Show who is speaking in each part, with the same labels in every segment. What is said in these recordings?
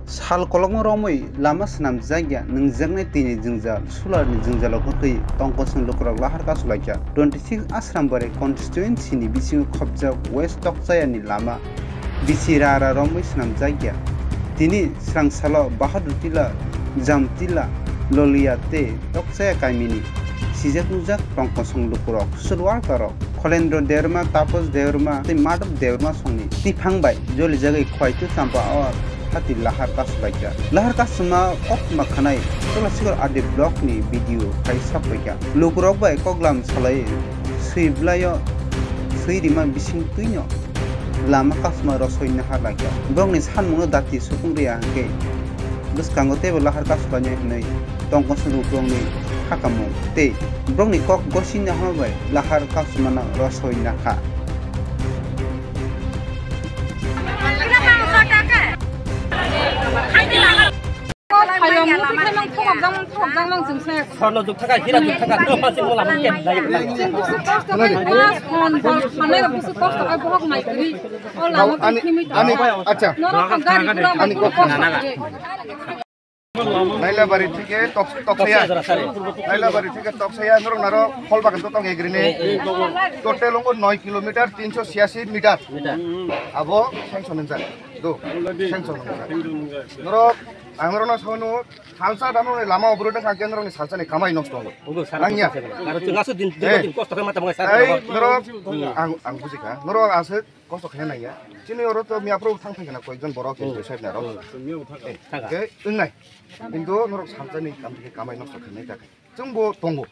Speaker 1: साल कलम रमै लामा सनाम जायगा नोंजोंनो दिनै जोंजाल सुलारनि जोंजालाव होखै टंकसन लुकराव लाहार कासुलायजा 26 आश्रामबारि कन्स्टिट्युएन्सिनि बिसिङाव खबजा वेस्ट टकजायानि लामा बिसि रारा रमै सनाम जायगा दिनै स्रांसालाव बाहादुरतिला जामतिला ललियाते टकजाया गामिनि सिजाक नुजाक टंकसन लुकराव सुलवार कराव खलेन्द्र देवरमा तापस देवरमा माधव देवरमा संनि तिफांबाय जलि जागै खवायतु चाम्पा हाति लाहार कासुलायजा लाहार कासुमा कक माखानाय तलासिगर आदि ब्लकनि भिडिअ फाइ सापैगा लुकराव बाय कगलाम सालाय सैब्लाय सैरिमा बिसिं तुइनो लामा कासुमा रसयनो हालायगा ब्रंनि सानमुनो दाति सुफुंरिया हांके बसकांगो तेबो लाहार कासुलायनो हनै टंकसन लुकरंनि हाकामु ते ब्रंनि कक गसिनो हाबाय लाहार कासुमाना रसयनो हा
Speaker 2: Kalau juk thakak kira juk thakak tu pasti mula mungkin lagi lagi.
Speaker 3: Naila bari thike toksaya Naila bari thike toksaya norong naro khol bagan to tong egrine total longo 9 km 386 meter abo sanction njar do sanction noro angorona sono salsa dano lama obrota ka kendro ni salsa ni kamai nosto nangya
Speaker 2: Kalau tu ngasu din kosto kan mata mengai
Speaker 3: ai noro ang bujika noro ase kosto khena ya chini oro to mi apro thang thang na koijon borok ke side na ro ke ungai কিন্তু নরক সালসানি কামকে কামাই নষ্ট খানাই থাকে जोंबो दंगो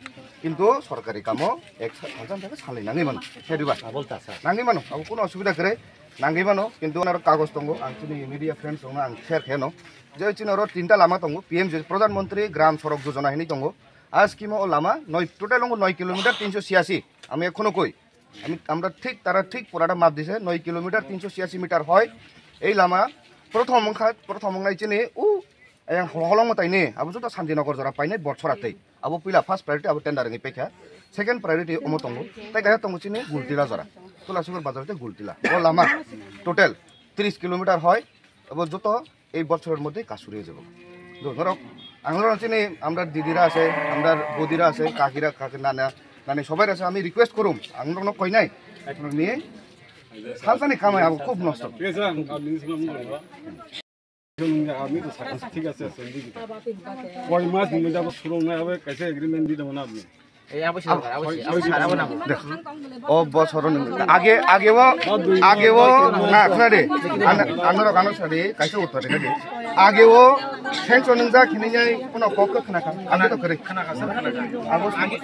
Speaker 3: কিন্তু সরকারি কামো এক সালসান থাকে সালাই নাঙ্গै मानो हेदुबा
Speaker 2: बोलता सर
Speaker 3: नांगै मानो अब कोनो असुविधा करे नांगै मानो কিন্তু आरो कागज दंगो आं चिनि मिडिया फ्रेंड्स दंगो आं शेयर खेनो जे चिनरो तीनटा लामा दंगो पीएमजे प्रधानमंत्री ग्राम सड़क योजना हिनि दंगो आज किमो लामा 9 টোটাল 9 কিলোমিটার 386 আমি এখনো কই আমরা ঠিক তারা ঠিক পুরাটা মাপ দিছে 9 কিলোমিটার 386 মিটার হয় এই লামা প্রথম নাই চিনি ও yang holong matai ni abu juta Sanjinagar jora painai botsoratei abu pila first priority abu tender ngi pekha second priority omo tongo tai gaya tongo chini gultila jora Tulasigur bazarte gultila o lama total 30 kilometre হয় abu joto ei বছরের মধ্যে কাজ শুরু হয়ে যাবে ধরো আমরা চিনি আমরা দিদিরা আছে আমরা বদিরা আছে কাকিরা নানা নানি সবাই আছে আমি রিকোয়েস্ট করুম আমরা কই নাই নিয়ে সালসানি কামাই আবু খুব নষ্ট
Speaker 4: आदमी तो ठीक है कोई मास में जब शुरू में अब कैसे एग्रीमेंट दी दमना आपने
Speaker 3: ओ बस आगे वो ना खरे आनर गानो सरे कैसे उत्तर दे आगे वो सेंसर नंजा खिनि जाय कोनो कक खना खा आगे तो करे खना खा आगो आगे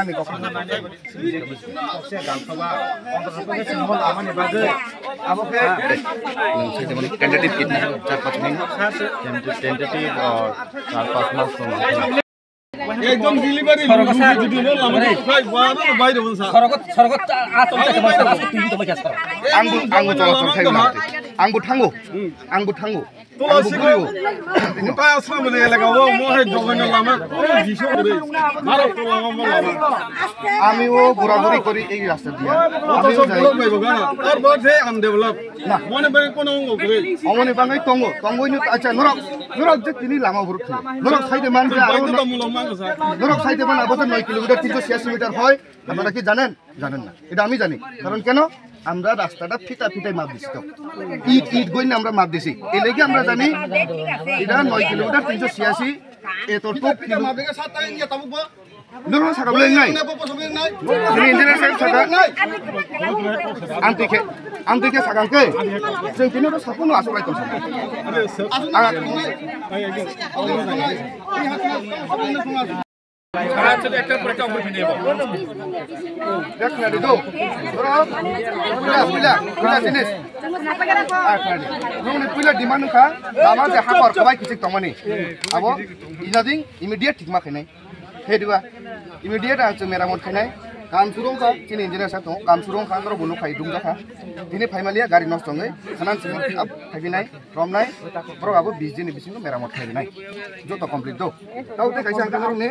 Speaker 3: ani kok saya gampang aboke tentative kitna 4-5 minggu tentative और 4-5 मास
Speaker 4: एकदम डिलीवरी যদি না আমাদের প্রায় বাইরে বলছা
Speaker 2: সরকত আতম থেকে মাস্টার আসতে তুই তো মাছ কর
Speaker 3: anggu চলাচল থাইব না anggu থাঙ্গু
Speaker 4: গোটা সামনে লাগাবো মোহে জগন লামা জিসো করে মারো তো লামা
Speaker 3: আমিও ঘোরাঘুরি করি এই রাস্তা দিয়ে
Speaker 4: আমিও যাই আর বলছে আম ডেভেলপ না মনে বাই কোন করে
Speaker 3: অমনে বাঙাই তঙ্গইনি আচ্ছা নরক যে তিনি লামা বুরুত নরক সাইডে মান যে আরো নরক সাইডে মান আবো 9 কিলোমিটার 386 মিটার হয় আপনারা কি জানেন না এটা আমি জানি কারণ কেন আমরা রাস্তাটা ফিটাই মাপ দিছি তো ইট গইনা আমরা মাপ দিছি এই লাগি আমরা জানি এটা 9 কিলোমিটার 386 এত টপ কিলোমিটার সাতটা ইন্ডিয়া তাবুবা নরক সাকাবলে নাই ini engineer saya sakan antike sakanke जों किनु तो साफुनो आसबाय दं
Speaker 4: চলে একটা পরে কাম করে নেব
Speaker 3: দেখনা দিদো পুলা জিনিস নংনি পুলা ডিমান্ড খা লামা যে হাকর কবাই কিছু তমনি আবো ইনাদিং ইমিডিয়েট ঠিক মাখাই নাই হেদুয়া ইমিডিয়েট আছে মেরামত খাই নাই काम सुरुंखा चिनि इंजिनियर सा दं काम सुरुंखा तर बुनु खाइ दुंजाखा दिनै फाइमालिया गारि नस्ट दङै खानान सिङाव अब थागिनाय रमनाय प्रगाबो 20 दिननि बिसिङाव मेरामत थागिनाय जत कमप्लिट दो ताउते खायसा आंखा रंने